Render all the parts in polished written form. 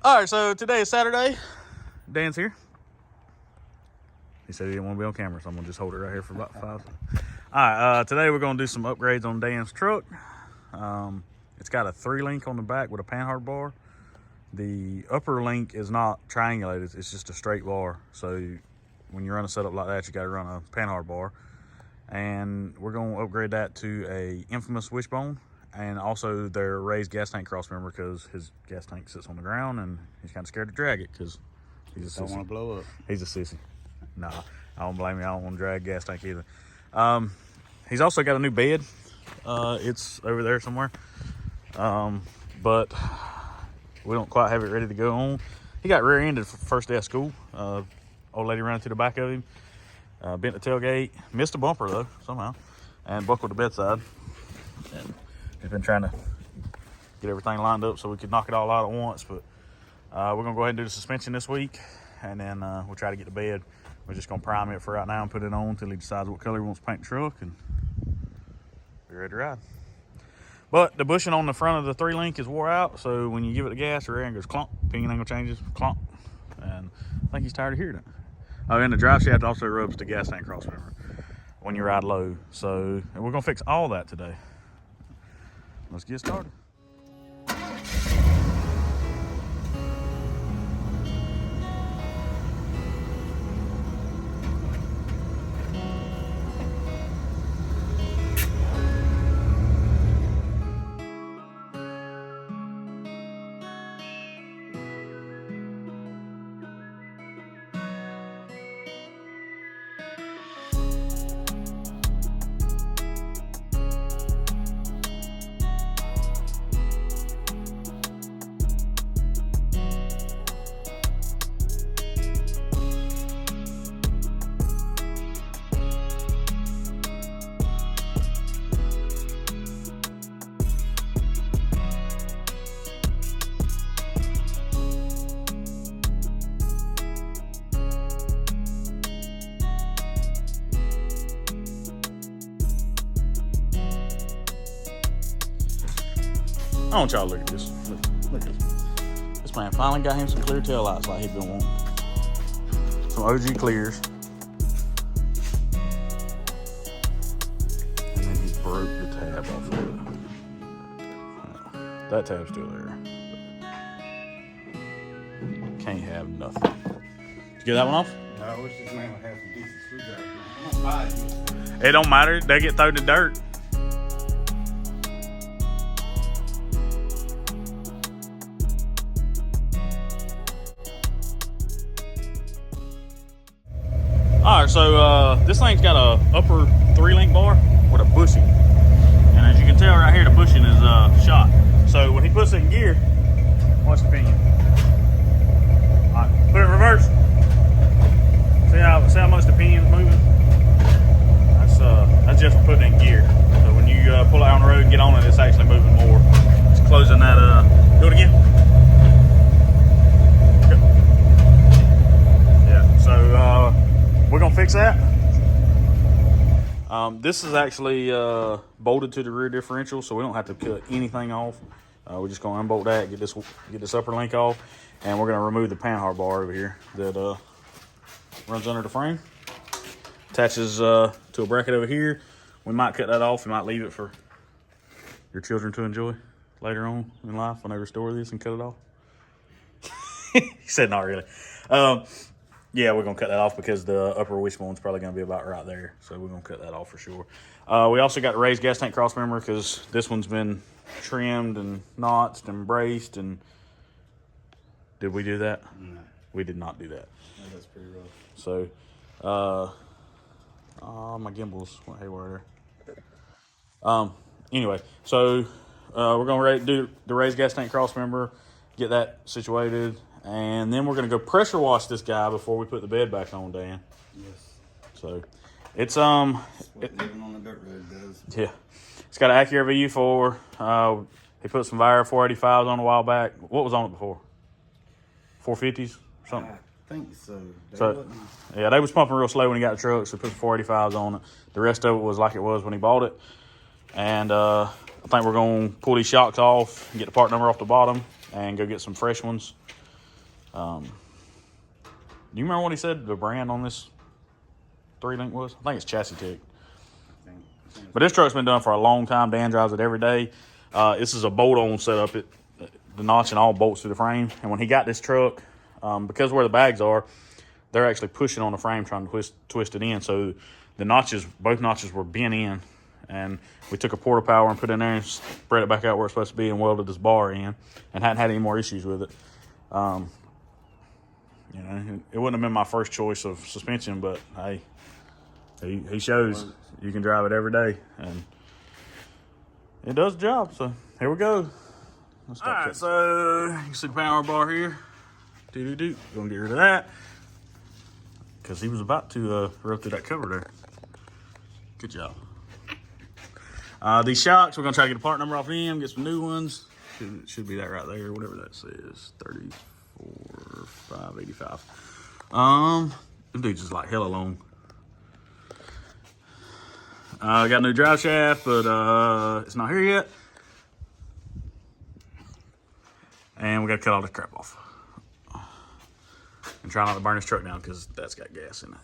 All right, so today is Saturday. Dan's here. He said he didn't want to be on camera, so I'm going to just hold it right here for about 5. All right, today we're going to do some upgrades on Dan's truck. It's got a 3-link on the back with a panhard bar. The upper link is not triangulated, it's just a straight bar. So when you run a setup like that, you got to run a panhard bar. And we're going to upgrade that to a NFamus wishbone, and also their raised gas tank cross member, because his gas tank sits on the ground and he's kind of scared to drag it because he's a sissy. Don't want to blow up. He's a sissy. Nah, I don't blame you. I don't want to drag gas tank either. He's also got a new bed. It's over there somewhere. But we don't quite have it ready to go on. He got rear-ended for the first day of school. Old lady ran to the back of him. Bent the tailgate, missed a bumper though, somehow, and buckled the bedside. And he's been trying to get everything lined up so we could knock it all out at once, but we're gonna go ahead and do the suspension this week, and then we'll try to get the bed. We're just gonna prime it for right now and put it on until he decides what color he wants to paint the truck, and we're ready to ride. But the bushing on the front of the 3-link is wore out, so when you give it the gas, the rear end goes clonk, pinion angle changes, clonk, and I think he's tired of hearing it. Oh, and the drive shaft also rubs the gas tank cross member when you ride low. So we're gonna fix all that today. Let's get started. I want y'all to look at this. Look at this. This man finally got him some clear tail lights like he'd been wanting. Some OG clears. And then he broke the tab off of it. That tab's still there. Can't have nothing. Did you get that one off? No, I wish this man would have some decent screwdrivers. It don't matter. They get thrown in the dirt. All right, so this thing's got a upper 3-link bar with a bushing, and as you can tell right here, the bushing is shot. So when he puts it in gear, watch the pinion. All right, put it in reverse. See how much the pinion's moving? That's just for putting it in gear. So when you pull it out on the road and get on it, it's actually moving more. It's closing that. Do it again. Yeah. So. We're gonna fix that. This is actually bolted to the rear differential, so we don't have to cut anything off. We're just gonna unbolt that, get this upper link off, and we're gonna remove the panhard bar over here that runs under the frame. Attaches to a bracket over here. We might cut that off. We might leave it for your children to enjoy later on in life when they restore this and cut it off. He said not really. Yeah, we're going to cut that off because the upper wishbone's probably going to be about right there. So we're going to cut that off for sure. We also got the raised gas tank cross member because this one's been trimmed and notched and braced. And did we do that? No. We did not do that. Yeah, that's pretty rough. So, my gimbals went haywire there. Anyway, so we're going to do the raised gas tank cross member, get that situated. And then we're going to go pressure wash this guy before we put the bed back on, Dan. Yes. So it's living on the dirt road does. Yeah, it's got an Acura VU4. He put some Vire 485s on a while back. What was on it before? 450s or something. I think so. Yeah, they was pumping real slow when he got the truck, so he put the 485s on it. The rest of it was like it was when he bought it. And I think we're going to pull these shocks off, get the part number off the bottom, and go get some fresh ones. Do you remember what he said the brand on this 3-link was? I think it's Chassis Tech. But this truck's been done for a long time. Dan drives it every day. This is a bolt-on setup. The notch and all bolts through the frame. And when he got this truck, because where the bags are, they're actually pushing on the frame trying to twist it in. So the notches, both notches were bent in. And we took a porta power and put it in there and spread it back out where it's supposed to be and welded this bar in. And hadn't had any more issues with it. You know, it wouldn't have been my first choice of suspension, but hey, he shows you can drive it every day, and it does the job. So here we go. All right, so you can see the power bar here. Doo-doo-doo. Gonna get rid of that because he was about to rip through that cover there. Good job. These shocks, we're gonna try to get a part number off them, get some new ones. Should be that right there, whatever that says, 34,585. This dude's just like hella long. Got a new drive shaft, but it's not here yet. And we got to cut all this crap off. And try not to burn this truck down because that's got gas in it.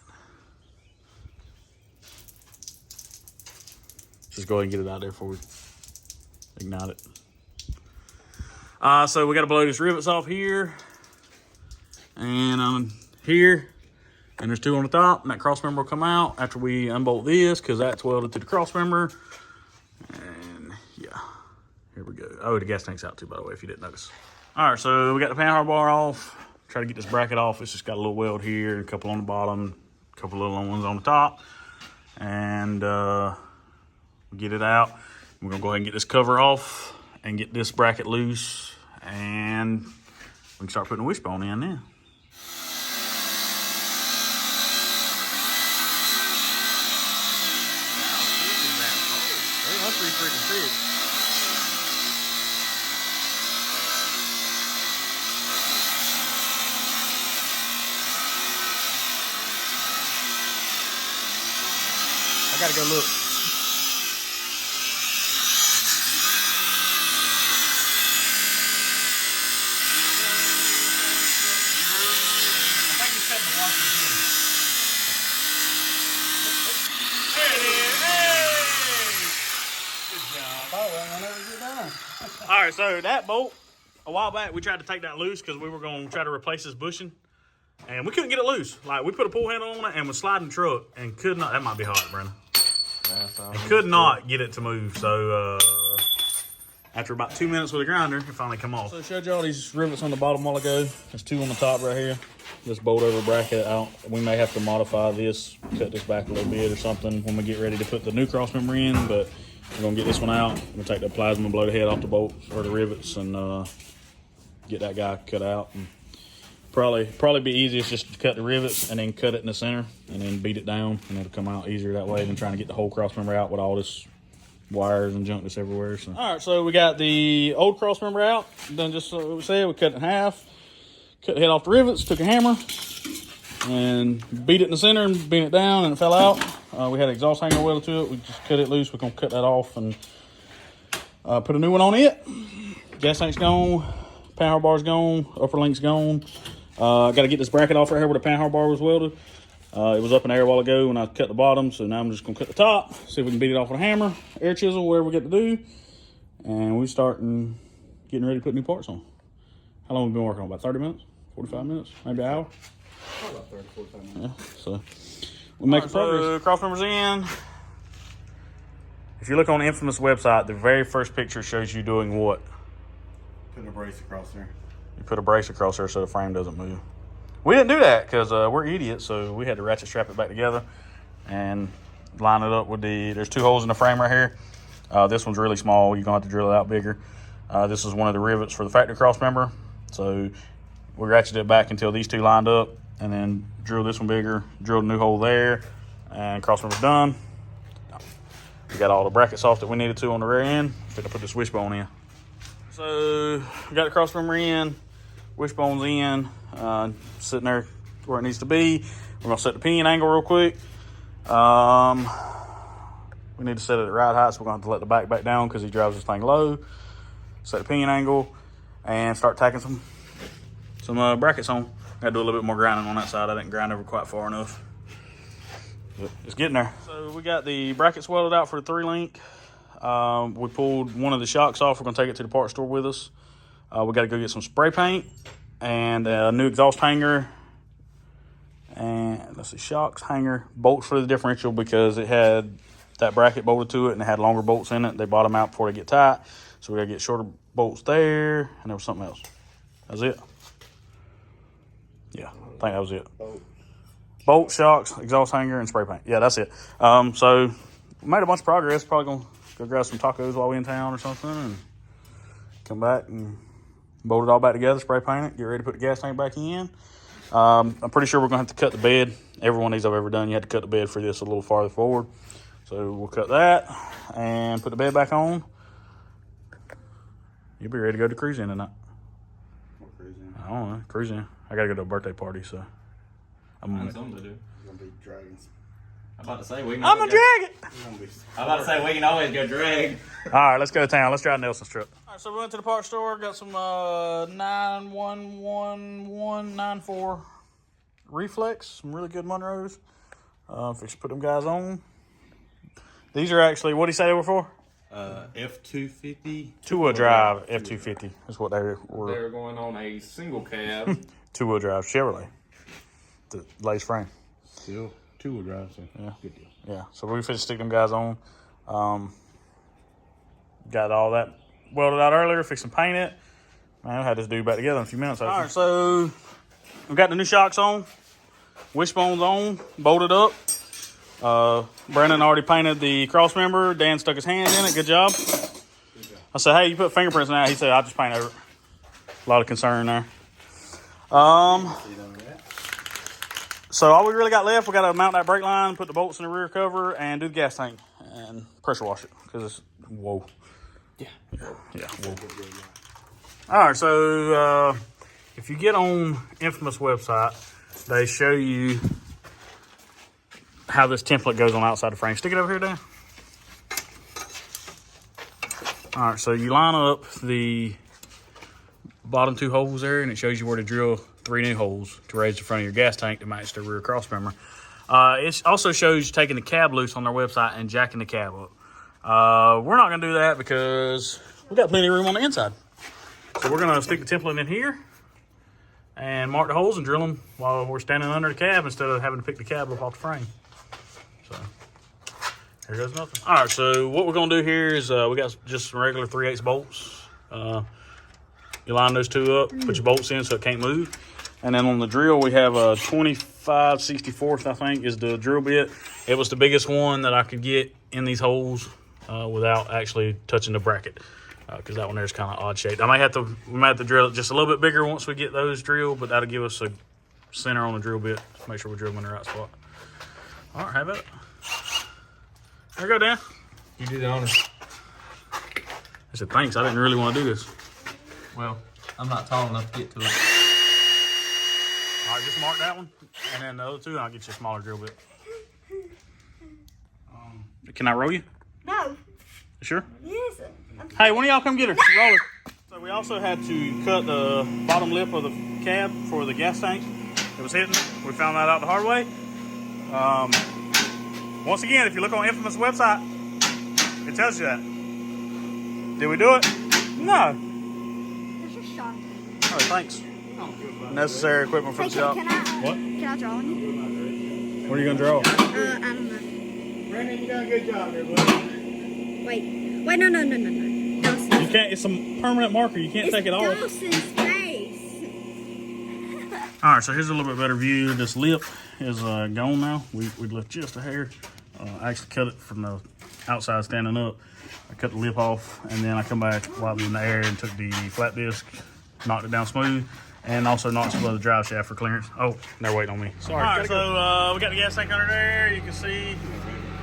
Just go ahead and get it out there before we ignite it. So we got to blow these rivets off here. And on here. And there's 2 on the top, and that cross member will come out after we unbolt this because that's welded to the cross member. And yeah, here we go. Oh, the gas tank's out too, by the way, if you didn't notice. All right, so we got the power bar off. Try to get this bracket off. It's just got a little weld here, a couple on the bottom, a couple little ones on the top. And get it out. We're gonna go ahead and get this cover off and get this bracket loose, and we can start putting the wishbone in now. Pretty freaking big. I gotta go look. I think it's setting the washing machine. There it is. All right, so that bolt, a while back, we tried to take that loose because we were going to try to replace this bushing, and we couldn't get it loose. Like, we put a pull handle on it and was sliding the truck and could not, that might be hot, Brandon. And could not get it to move. So, after about 2 minutes with a grinder, it finally come off. So I showed you all these rivets on the bottom a while ago. There's 2 on the top right here. This bolt over bracket out. We may have to modify this, cut this back a little bit or something when we get ready to put the new cross member in, but we're gonna get this one out. We'll take the plasma, blow the head off the bolts or the rivets, and get that guy cut out. And probably be easiest just to cut the rivets and then cut it in the center and then beat it down, and it'll come out easier that way than trying to get the whole cross member out with all this wires and junk that's everywhere. So. All right, so we got the old cross member out. Done just what we said. We cut it in half, cut the head off the rivets, took a hammer, and beat it in the center and beat it down, and it fell out. We had an exhaust hanger welded to it. We just cut it loose. We're going to cut that off and put a new one on it. Gas tank's gone. Power bar's gone. Upper link's gone. Got to get this bracket off right here where the power bar was welded. It was up in the air a while ago when I cut the bottom, so now I'm just going to cut the top, see if we can beat it off with a hammer, air chisel, whatever we get to do. And we starting getting ready to put new parts on. How long have we been working on? About 30 minutes? 45 minutes? Maybe an hour? About 30, 45 minutes. Yeah, so we'll make progress. So cross members in. If you look on the NFamus website, the very first picture shows you doing what? Putting a brace across there. You put a brace across there so the frame doesn't move. We didn't do that because we're idiots, so we had to ratchet strap it back together and line it up with there's 2 holes in the frame right here. This one's really small. You're going to have to drill it out bigger. This is one of the rivets for the factory cross member. So we ratcheted it back until these 2 lined up, and then drill this one bigger, drilled a new hole there, and cross member's done. We got all the brackets off that we needed to on the rear end. We're gonna put this wishbone in. So we got the cross member in, wishbone's in, sitting there where it needs to be. We're gonna set the pinion angle real quick. We need to set it at right height, so we're gonna have to let the back down because he drives this thing low. Set the pinion angle and start tacking some some brackets on. Got to do a little bit more grinding on that side. I didn't grind over quite far enough. But it's getting there. So we got the brackets welded out for the 3-link. We pulled one of the shocks off. We're going to take it to the parts store with us. We got to go get some spray paint and a new exhaust hanger. And let's see, shocks, hanger, bolts for the differential because it had that bracket bolted to it and it had longer bolts in it. They bottom out before they get tight. So we got to get shorter bolts there. And there was something else. That was it. Yeah, I think that was it. Bolt, shocks, exhaust hanger, and spray paint. Yeah, that's it. So we made a bunch of progress. Probably going to go grab some tacos while we're in town or something and come back and bolt it all back together, spray paint it, get ready to put the gas tank back in. I'm pretty sure we're going to have to cut the bed. Every one of these I've ever done, you had to cut the bed for this a little farther forward. So we'll cut that and put the bed back on. You'll be ready to go to cruising tonight. What cruising? I don't know, cruising. I got to go to a birthday party, so. I'm something to do. It's gonna be dragons. I'm about to say we can. I'm going to drag it. I'm about to say we can always go drag. All right, let's go to town. Let's drive Nelson's truck. All right, so we went to the parts store, got some 91194 Reflex, some really good Monroes. Fix to put them guys on. These are actually, what did he say they were for? F-250. Two-wheel drive F-250 is what they were. They're going on a single cab. Two-wheel drive Chevrolet. The lace frame. Still two-wheel drive, so Yeah. good deal. Yeah, so we finished stick them guys on. Got all that welded out earlier, fixed and paint it. Man, I had this dude back together in a few minutes. All right, so we got the new shocks on, wishbones on, bolted up. Brandon already painted the cross member. Dan stuck his hand in it. Good job. I said, hey, you put fingerprints in that. He said, I'll just paint over it. A lot of concern there. So all we really got left, we got to mount that brake line, put the bolts in the rear cover, and do the gas tank and pressure wash it because it's whoa. Yeah. Whoa. All right, so if you get on NFamus website, they show you how this template goes on outside the frame. Stick it over here, Dan. All right, so you line up the bottom 2 holes there, and it shows you where to drill 3 new holes to raise the front of your gas tank to match the rear cross member. It also shows you taking the cab loose on their website and jacking the cab up. We're not going to do that because we got plenty of room on the inside. So we're going to stick the template in here and mark the holes and drill them while we're standing under the cab instead of having to pick the cab up off the frame. So here goes nothing. All right, so what we're going to do here is we got just some regular 3/8 bolts. You line those 2 up, put your bolts in so it can't move. And then on the drill, we have a 25/64, I think, is the drill bit. It was the biggest one that I could get in these holes without actually touching the bracket because that one there is kind of odd shaped. We might have to drill it just a little bit bigger once we get those drilled, but that'll give us a center on the drill bit to make sure we drill them in the right spot. All right, how about it? There you go, Dan. You do the honors. I said, thanks. I didn't really want to do this. Well, I'm not tall enough to get to it. All right, just mark that one, and then the other 2, and I'll get you a smaller drill bit. Can I roll you? No. You sure? Yes. Hey, one of y'all come get her. Roll her. So we also had to cut the bottom lip of the cab for the gas tank. It was hitting. We found that out the hard way. Once again, if you look on NFamus website, it tells you that. Did we do it? No. It's just sharp. All right, thanks. Necessary equipment for the job. Can I draw on you? What are you gonna draw? I don't know. Brandon, you done a good job there, buddy. Wait, no. Dawson's. You can't. It's a permanent marker. You can't take it off. Dawson's face. All right, so here's a little bit better view. This lip is gone now. We left just a hair. I actually cut it from the outside standing up. I cut the lip off, and then I come back while it was in the air and took the flat disc, knocked it down smooth, and also knocked some of the drive shaft for clearance. Oh, they're waiting on me. Sorry. All right, so we got the gas tank under there. You can see,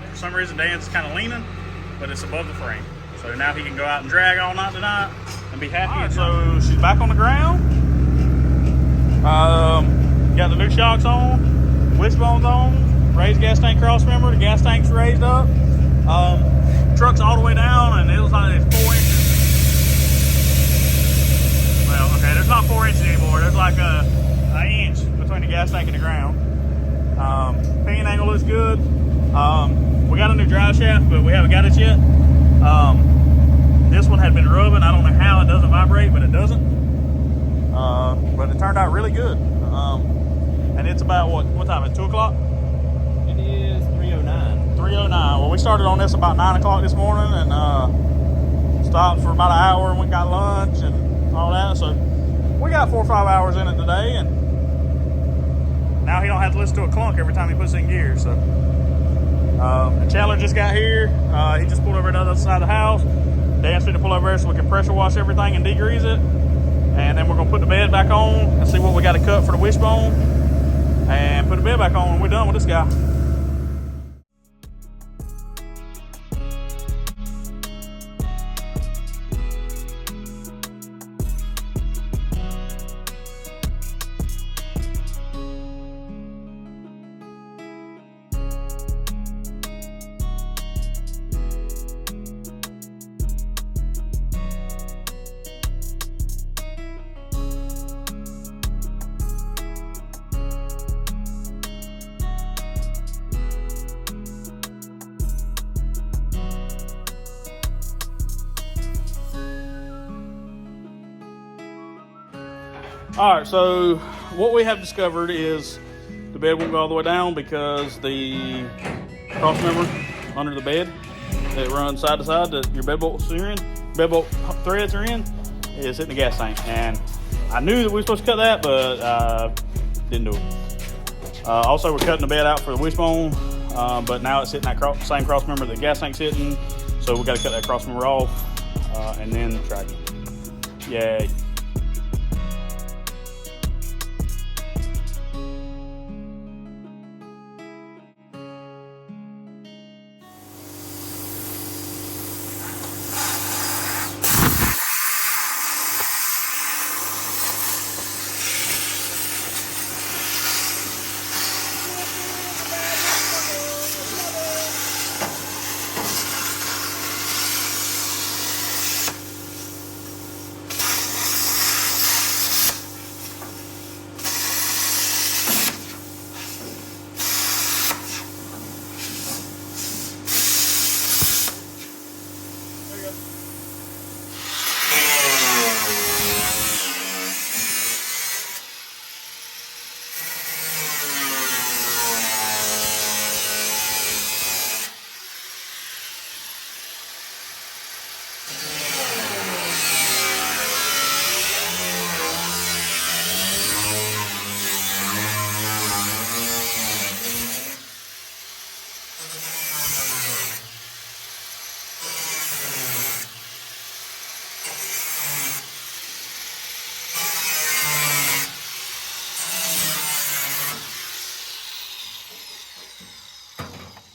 for some reason, Dan's kind of leaning, but it's above the frame. So now he can go out and drag all night tonight and be happy. All right, so she's back on the ground. Got the new shocks on, wishbones on, raised gas tank cross member. The gas tank's raised up. Truck's all the way down, and it looks like it's 4 inches. Well, okay, there's not 4 inches anymore. There's like like an inch between the gas tank and the ground. Pinion angle looks good. We got a new drive shaft, but we haven't got it yet. This one had been rubbing. I don't know how it doesn't vibrate, but it doesn't. But it turned out really good. And it's about what time? It's 2 o'clock? It is 3:09. 3:09. Well, we started on this about 9 o'clock this morning and stopped for about an hour and we got lunch and all that. So we got 4 or 5 hours in it today, and now he don't have to listen to a clunk every time he puts in gear. So and Chandler just got here. He just pulled over to the other side of the house. Dan's finna pull over there so we can pressure wash everything and degrease it. And then we're gonna put the bed back on and see what we got to cut for the wishbone and put the bed back on when we're done with this guy. All right, so what we have discovered is the bed won't go all the way down because the cross member under the bed that runs side to side that your bed bolts are in, bed bolt threads are in, is hitting the gas tank. And I knew that we were supposed to cut that, but didn't do it. Also, we're cutting the bed out for the wishbone, but now it's hitting that same cross member that the gas tank's hitting, so we got to cut that cross member off and then track it. Yay.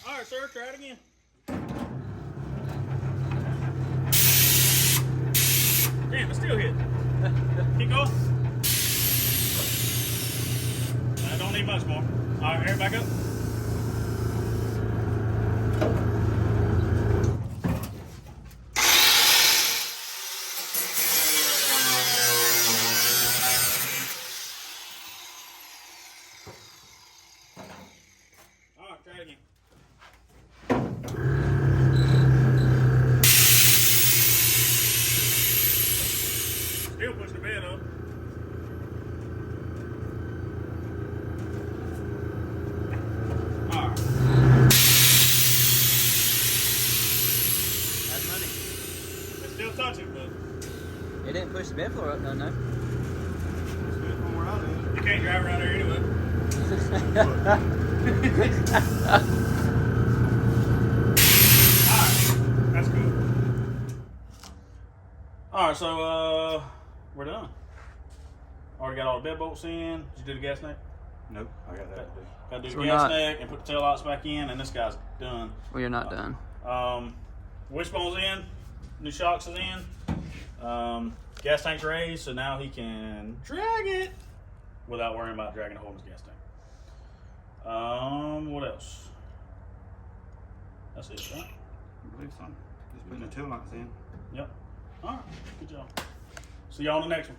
All right, sir, try it again. Damn, it's still hit. Keep going. I don't need much more. All right, air it back up. All right, try it again. Still push the bed up. Alright. That's money. It's still touching, but It didn't push the bed floor up, no. It's good from where I live. you can't drive around there anyway. Alright, that's cool. Alright, so we're done. Already got all the bed bolts in. Did you do the gas neck? Nope, I got that to do. Gotta do So the we're gas not- neck and put the tail lights back in, and this guy's done. Well, you're not done. Wishbone's in, new shocks is in. Gas tank's raised, so now he can drag it without worrying about dragging a hole in his gas tank. What else? That's it, right? I believe so. Just putting the tail lights in. Yep. All right, good job. See y'all on the next one.